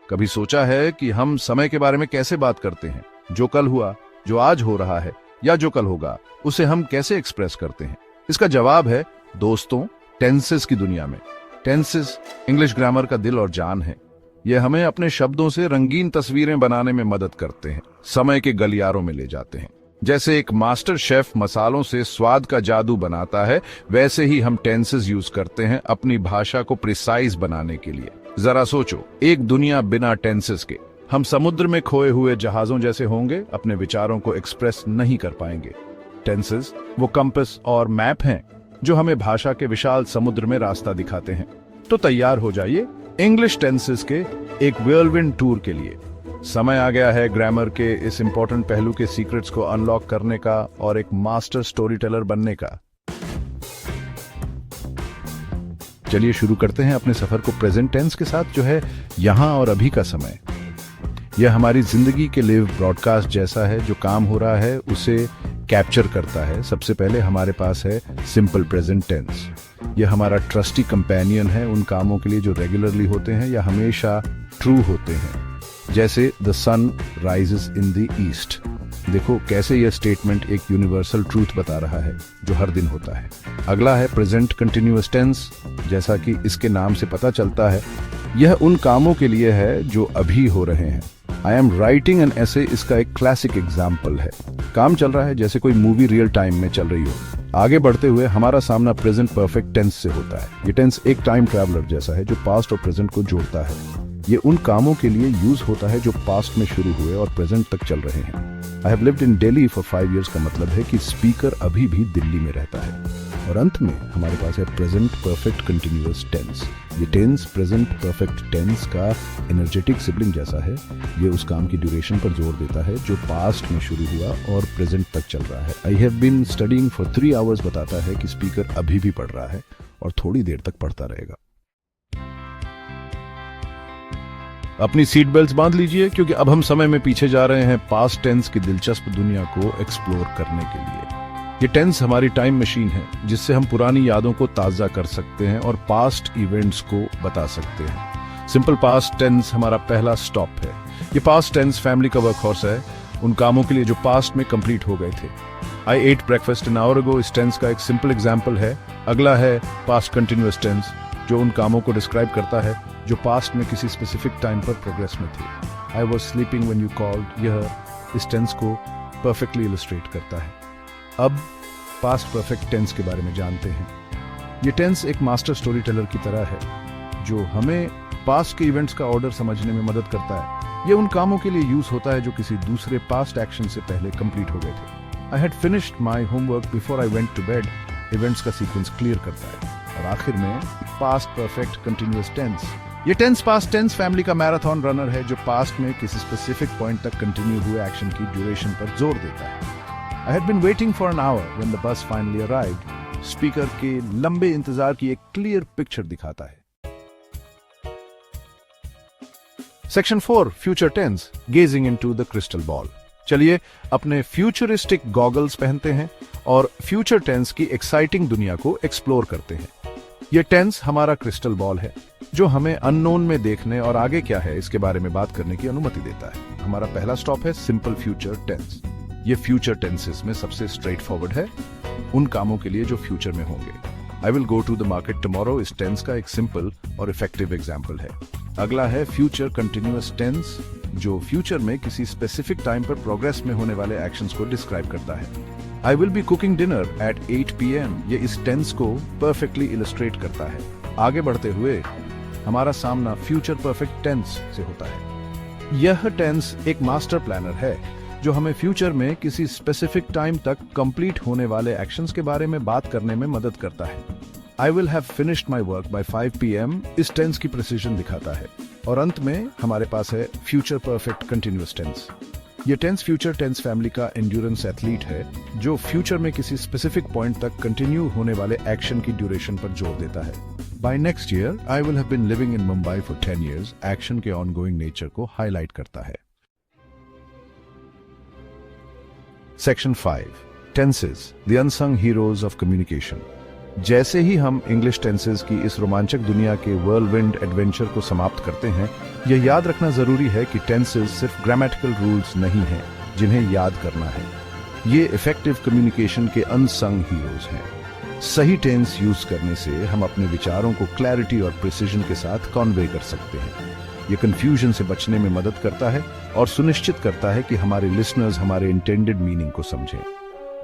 कभी सोचा है कि हम समय के बारे में कैसे बात करते हैं? जो कल हुआ, जो आज हो रहा है या जो कल होगा, उसे हम कैसे एक्सप्रेस करते हैं? इसका जवाब है दोस्तों, टेंसेस की दुनिया में। टेंसेस इंग्लिश ग्रामर का दिल और जान है। ये हमें अपने शब्दों से रंगीन तस्वीरें बनाने में मदद करते हैं, समय के गलियारों में ले जाते हैं। जैसे एक मास्टर शेफ मसालों से स्वाद का जादू बनाता है, वैसे ही हम टेंसेस यूज करते हैं अपनी भाषा को प्रिसाइज बनाने के लिए। जरा सोचो, एक दुनिया बिना टेंसेस के, हम समुद्र में खोए हुए जहाजों जैसे होंगे, अपने विचारों को एक्सप्रेस नहीं कर पाएंगे। टेंसेस वो कंपास और मैप हैं जो हमें भाषा के विशाल समुद्र में रास्ता दिखाते हैं। तो तैयार हो जाइए इंग्लिश टेंसेस के एक व्हिर्लविंड टूर के लिए। समय आ गया है ग्रामर के इस इंपॉर्टेंट पहलू के सीक्रेट्स को अनलॉक करने का और एक मास्टर स्टोरी टेलर बनने का। चलिए शुरू करते हैं अपने सफर को प्रेजेंट टेंस के साथ, जो है यहां और अभी का समय। यह हमारी जिंदगी के लिव ब्रॉडकास्ट जैसा है, जो काम हो रहा है उसे कैप्चर करता है। सबसे पहले हमारे पास है सिंपल प्रेजेंट टेंस। यह हमारा ट्रस्टी कंपेनियन है उन कामों के लिए जो रेगुलरली होते हैं या हमेशा ट्रू होते हैं, जैसे the sun rises in the east. देखो कैसे यह स्टेटमेंट एक यूनिवर्सल ट्रूथ बता रहा है जो हर दिन होता है। अगला है प्रेजेंट कंटिन्यूअस टेंस। जैसा कि इसके नाम से पता चलता है, यह उन कामों के लिए है जो अभी हो रहे हैं। I am writing an essay इसका एक क्लासिक एग्जाम्पल है। काम चल रहा है जैसे कोई मूवी रियल टाइम में चल रही हो। आगे बढ़ते हुए हमारा सामना प्रेजेंट परफेक्ट टेंस से होता है। ये टेंस एक टाइम ट्रैवलर जैसा है जो पास्ट और प्रेजेंट को जोड़ता है। ये उन कामों के लिए यूज होता है जो पास्ट में शुरू हुए और प्रेजेंट तक चल रहे हैं। I have lived in Delhi for 5 years का मतलब है कि स्पीकर अभी भी दिल्ली में रहता है। और अंत में हमारे पास है प्रेजेंट परफेक्ट कंटिन्यूअस टेंस। ये टेंस प्रेजेंट परफेक्ट टेंस का एनर्जेटिक सिबलिंग जैसा है। ये उस काम की ड्यूरेशन पर जोर देता है जो पास्ट में शुरू हुआ और प्रेजेंट तक चल रहा है। I have been studying for 3 hours बताता है कि स्पीकर अभी भी पढ़ रहा है और थोड़ी देर तक पढ़ता रहेगा। अपनी सीट बेल्ट बांध लीजिए, क्योंकि अब हम समय में पीछे जा रहे हैं पास्ट टेंस की दिलचस्प दुनिया को एक्सप्लोर करने के लिए। ये टेंस हमारी टाइम मशीन है जिससे हम पुरानी यादों को ताजा कर सकते हैं और पास्ट इवेंट्स को बता सकते हैं। सिंपल पास्ट टेंस हमारा पहला स्टॉप है। ये पास्ट टेंस फैमिली का वर्कहॉर्स है उन कामों के लिए जो पास्ट में कंप्लीट हो गए थे। I ate breakfast an hour ago इस टेंस का एक सिंपल एग्जाम्पल है। अगला है पास्ट कंटिन्यूअस टेंस, जो उन कामों को डिस्क्राइब करता है जो पास्ट में किसी स्पेसिफिक टाइम पर प्रोग्रेस में थे। I was sleeping when you called, यह इस टेंस को परफेक्टली इलस्ट्रेट करता है। अब पास्ट परफेक्ट टेंस के बारे में जानते हैं। ये टेंस एक मास्टर स्टोरी टेलर की तरह है जो हमें पास्ट के इवेंट्स का ऑर्डर समझने में मदद करता है। ये उन कामों के लिए यूज होता है जो किसी दूसरे पास्ट एक्शन से पहले कंप्लीट हो गए थे। I had finished my homework before I went to bed, events का सीक्वेंस क्लियर करता है। और आखिर में पास्ट परफेक्ट कंटिन्यूअस टेंस। ये टेंस पास्ट टेंस फैमिली का मैराथन रनर है जो पास्ट में किसी स्पेसिफिक पॉइंट तक कंटिन्यू हुए एक्शन की ड्यूरेशन पर जोर देता है। I had been waiting for an hour when the bus finally arrived. Speaker के लंबे इंतजार की एक क्लियर पिक्चर दिखाता है। Section 4 future tense, gazing into the crystal ball. चलिए अपने फ्यूचरिस्टिक गॉगल्स पहनते हैं और फ्यूचर टेंस की एक्साइटिंग दुनिया को एक्सप्लोर करते हैं। यह टेंस हमारा क्रिस्टल बॉल है जो हमें अननोन में देखने और आगे क्या है इसके बारे में बात करने की अनुमति देता है। हमारा पहला स्टॉप है सिंपल फ्यूचर टेंस। ये फ्यूचर टेंसेस में सबसे स्ट्रेट फॉरवर्ड है उन कामों के लिए जो फ्यूचर में होंगे। I will go to the market tomorrow इस टेंस का एक सिंपल और इफेक्टिव एग्जाम्पल है। अगला है फ्यूचर कंटिन्यूअस टेंस, जो फ्यूचर में किसी स्पेसिफिक टाइम पर प्रोग्रेस में होने वाले एक्शंस को डिस्क्राइब करता है। I will be cooking dinner eight 8 PM। ये इस टेंस को परफेक्टली इलस्ट्रेट करता है। आगे बढ़ते हुए हमारा सामना फ्यूचर परफेक्ट टेंस से होता है। यह टेंस एक मास्टर प्लानर है जो हमें फ्यूचर में किसी स्पेसिफिक टाइम तक कंप्लीट होने वाले एक्शंस के बारे में बात करने में मदद करता है। आई will have finished my work by 5 PM इस टेंस की प्रिसीजन दिखाता है। और अंत में हमारे पास है फ्यूचर परफेक्ट कंटिन्यूअस टेंस। ये टेंस फ्यूचर टेंस फैमिली का एंड्योरेंस एथलीट है जो फ्यूचर में किसी स्पेसिफिक पॉइंट तक कंटिन्यू होने वाले एक्शन की ड्यूरेशन पर जोर देता है। By next year I will have been living in Mumbai for 10 years action के ऑनगोइंग नेचर को हाईलाइट करता है। Section 5 Tenses, the unsung heroes of communication. जैसे ही हम इंग्लिश टेंसेस की इस रोमांचक दुनिया के व्हर्लविंड एडवेंचर को समाप्त करते हैं, यह याद रखना जरूरी है कि टेंसेस सिर्फ ग्रामेटिकल रूल्स नहीं हैं जिन्हें याद करना है। ये इफेक्टिव कम्युनिकेशन के अनसंग हीरोज हैं। सही टेंस यूज करने से हम अपने विचारों को क्लैरिटी और प्रिसिजन के साथ कन्वे कर सकते हैं। ये कंफ्यूजन से बचने में मदद करता है और सुनिश्चित करता है कि हमारे लिसनर्स हमारे इंटेंडेड मीनिंग को समझें।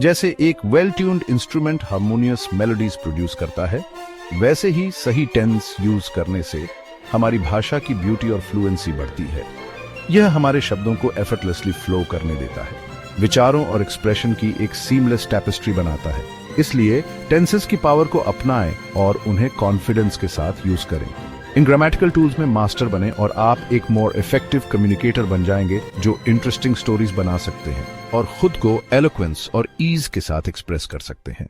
जैसे एक well tuned instrument harmonious melodies produce करता है, वैसे ही सही टेंस यूज करने से हमारी भाषा की ब्यूटी और फ्लुएंसी बढ़ती है। यह हमारे शब्दों को एफर्टलेसली फ्लो करने देता है, विचारों और एक्सप्रेशन की एक सीमलेस टैपेस्ट्री बनाता है। इसलिए टेंसेस की पावर को अपनाएं और उन्हें कॉन्फिडेंस के साथ यूज करें। इन ग्रामेटिकल टूल्स में मास्टर बने और आप एक मोर इफेक्टिव कम्युनिकेटर बन जाएंगे जो इंटरेस्टिंग स्टोरीज बना सकते हैं और खुद को एलोक्वेंस और ईज के साथ एक्सप्रेस कर सकते हैं।